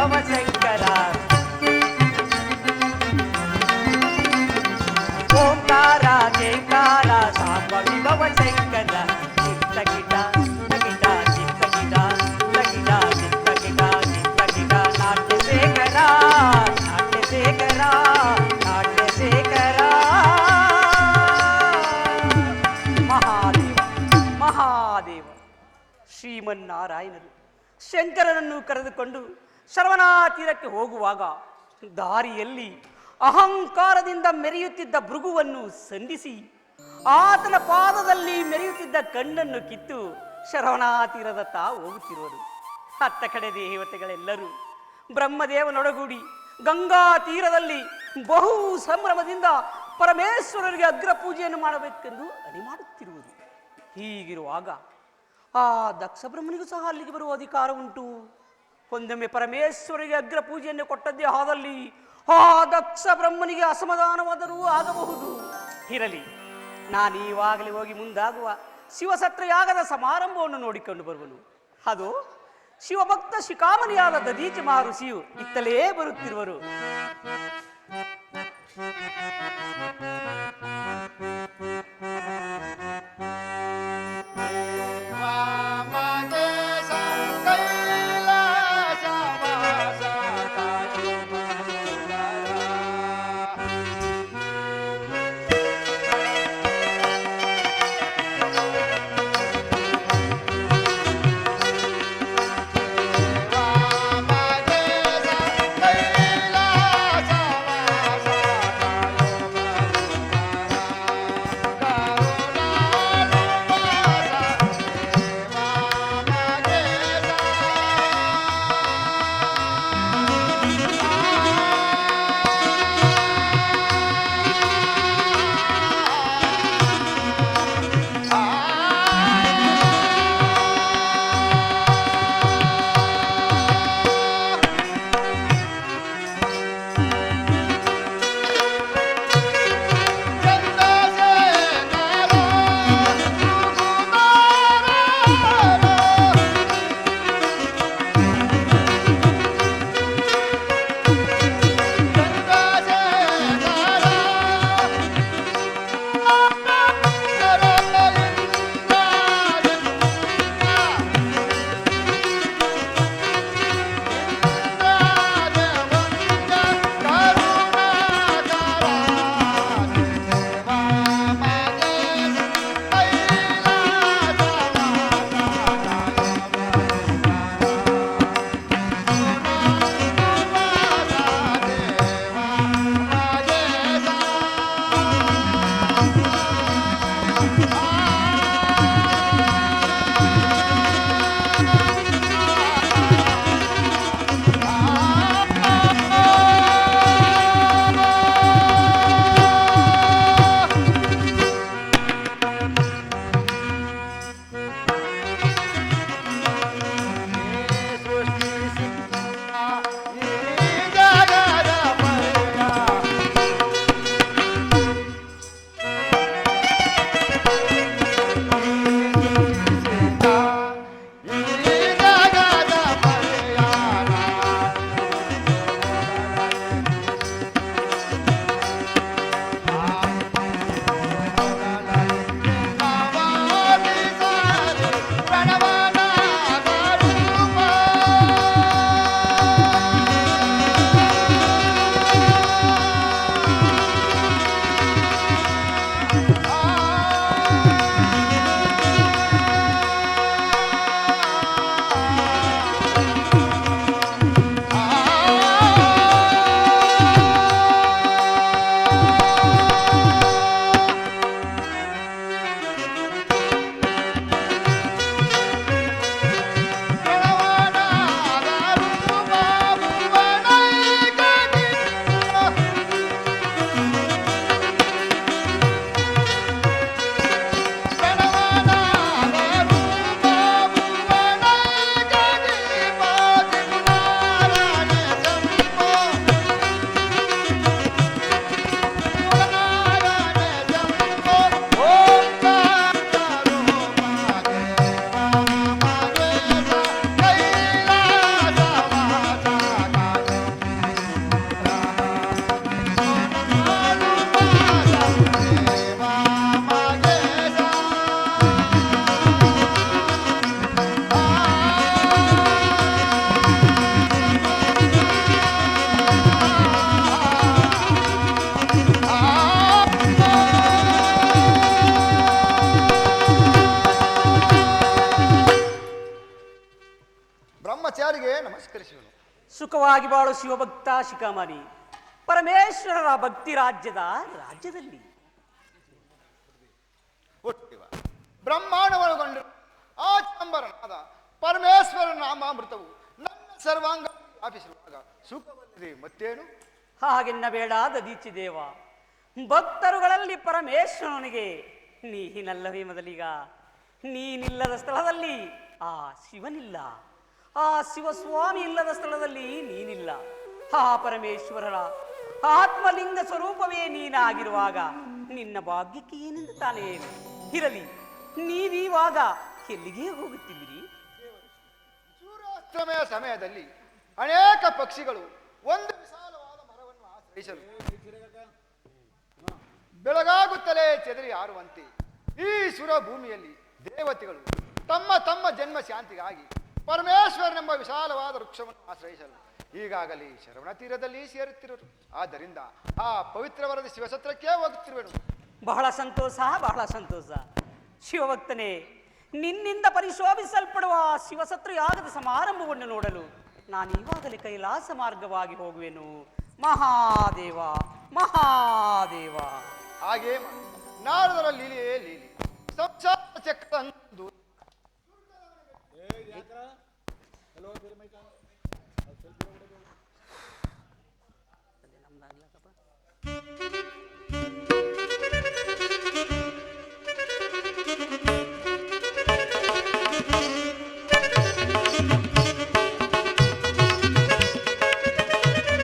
ವಿಭವ ಶಂಕರ ಓಂಕಾರ ಕೇಂಕಾರ ಸಾಂಬ ವಿಭವ ಶಂಕರ ಚಿತ್ತ ಗಿಡ ಗಿಡ ಚಿತ್ತ ಗಿಡ ಗಿಡ ಚಿತ್ತ ಗಿಡ ಚಿತ್ತ ಗಿಡ ನಾಟ್ಯ ಶೇಖರ ನಾಟ್ಯ ಶೇಖರ ನಾಟ್ಯ ಶೇಖರ ಮಹಾದೇವ ಮಹಾದೇವ ಶ್ರೀಮನ್ನಾರಾಯಣರು ಶಂಕರನನ್ನು ಕರೆದುಕೊಂಡು ಶರವಣ ತೀರಕ್ಕೆ ಹೋಗುವಾಗ ದಾರಿಯಲ್ಲಿ ಅಹಂಕಾರದಿಂದ ಮೆರೆಯುತ್ತಿದ್ದ ಭೃಗುವನ್ನು ಸಂಧಿಸಿ ಆತನ ಪಾದದಲ್ಲಿ ಮೆರೆಯುತ್ತಿದ್ದ ಕಣ್ಣನ್ನು ಕಿತ್ತು ಶರವಣ ತೀರದತ್ತ ಹೋಗುತ್ತಿರುವರು. ಅತ್ತ ಕಡೆ ದೇವತೆಗಳೆಲ್ಲರೂ ಬ್ರಹ್ಮದೇವನೊಡಗೂಡಿ ಗಂಗಾ ತೀರದಲ್ಲಿ ಬಹು ಸಂಭ್ರಮದಿಂದ ಪರಮೇಶ್ವರರಿಗೆ ಅಗ್ರ ಪೂಜೆಯನ್ನು ಮಾಡಬೇಕೆಂದು ಅಣಿ ಮಾಡುತ್ತಿರುವುದು. ಹೀಗಿರುವಾಗ ಆ ದಕ್ಷ ಬ್ರಹ್ಮನಿಗೂ ಸಹ ಅಲ್ಲಿಗೆ ಬರುವ ಅಧಿಕಾರ ಉಂಟು. ಒಂದೊಮ್ಮೆ ಪರಮೇಶ್ವರಿಗೆ ಅಗ್ರ ಪೂಜೆಯನ್ನು ಕೊಟ್ಟದ್ದೇ ಆದಲ್ಲಿ ಆ ದಕ್ಷ ಬ್ರಹ್ಮನಿಗೆ ಅಸಮಾಧಾನವಾದರೂ ಆಗಬಹುದು. ಇರಲಿ, ನಾನೀವಾಗಲೇ ಹೋಗಿ ಮುಂದಾಗುವ ಶಿವಸತ್ರ ಯಾಗದ ಸಮಾರಂಭವನ್ನು ನೋಡಿಕೊಂಡು ಬರುವನು. ಅದು ಶಿವಭಕ್ತ ಶಿಖಾಮಣಿಯಾದ ದದೀಚ ಮಹರ್ಷಿಯು ಇತ್ತಲೇ ಬರುತ್ತಿರುವರು. ಸುಖವಾಗಿ ಬಾಳು ಶಿವಭಕ್ತ ಶಿಖಾಮಣಿ, ಪರಮೇಶ್ವರರ ಭಕ್ತಿ ರಾಜ್ಯದಲ್ಲಿ ಹುಟ್ಟಿವ ಬ್ರಹ್ಮಾಂಡವೊಳಗೊಂಡು ಆ ಚಂಬರನಾದ ಪರಮೇಶ್ವರ ನಾಮಾಮೃತವು ನನ್ನ ಸರ್ವಾಂಗ ವ್ಯಾಪಿಸುವಾಗ ಸುಖವಲ್ಲದೆ ಮತ್ತೇನು? ಹಾಗೆನ್ನಬೇಡ ದದೀಚಿದೇವ. ಭಕ್ತರುಗಳಲ್ಲಿ ಪರಮೇಶ್ವರನಿಗೆ ನೀನಲ್ಲವೇ ಮೊದಲಿಗ? ನೀನಿಲ್ಲದ ಸ್ಥಳದಲ್ಲಿ ಆ ಶಿವನಿಲ್ಲ, ಆ ಶಿವಸ್ವಾಮಿ ಇಲ್ಲದ ಸ್ಥಳದಲ್ಲಿ ನೀನಿಲ್ಲ. ಆ ಪರಮೇಶ್ವರರ ಆತ್ಮಲಿಂಗ ಸ್ವರೂಪವೇ ನೀನಾಗಿರುವಾಗ ನಿನ್ನ ಭಾಗ್ಯಕ್ಕೆ ಏನೆಂದು ತಾನೇ ಇರಲಿ. ನೀವೀವಾಗ ಎಲ್ಲಿಗೆ ಹೋಗುತ್ತಿದ್ದೀರಿ? ಸೂರ್ಯಾಸ್ತಮಯ ಸಮಯದಲ್ಲಿ ಅನೇಕ ಪಕ್ಷಿಗಳು ಒಂದು ವಿಶಾಲವಾದ ಮರವನ್ನು ಆಶ್ರಯಿಸಲು ಬೆಳಗಾಗುತ್ತಲೇ ಚೆದರಿ ಹಾರುವಂತೆ ಈ ಸುರ ಭೂಮಿಯಲ್ಲಿ ದೇವತೆಗಳು ತಮ್ಮ ತಮ್ಮ ಜನ್ಮ ಶಾಂತಿಗಾಗಿ ಪರಮೇಶ್ವರನೆಂಬ ವಿಶಾಲವಾದ ವೃಕ್ಷವನ್ನು ಆಶ್ರಯಿಸಲು ಈಗಾಗಲೇ ಶರವಣ ತೀರದಲ್ಲಿ ಸೇರುತ್ತಿರುವರು. ಆದ್ದರಿಂದ ಆ ಪವಿತ್ರವರದ ಶಿವಸತ್ರಕ್ಕೆ ಹೋಗುತ್ತಿರುವೆನು. ಬಹಳ ಸಂತೋಷ, ಬಹಳ ಸಂತೋಷ ಶಿವಭಕ್ತನೇ. ನಿನ್ನಿಂದ ಪರಿಶೋಭಿಸಲ್ಪಡುವ ಶಿವಸತ್ರ ಯಾಗದ ಸಮಾರಂಭವನ್ನು ನೋಡಲು ನಾನು ಈವಾಗಲೇ ಕೈಲಾಸ ಮಾರ್ಗವಾಗಿ ಹೋಗುವೆನು. ಮಹಾದೇವ ಮಹಾದೇವ. ಹಾಗೇ ನಾರದರ ಲೀಲೆಯೇ ಲೀಲೆ. ಸಂಸಾರ ಚಕ್ರ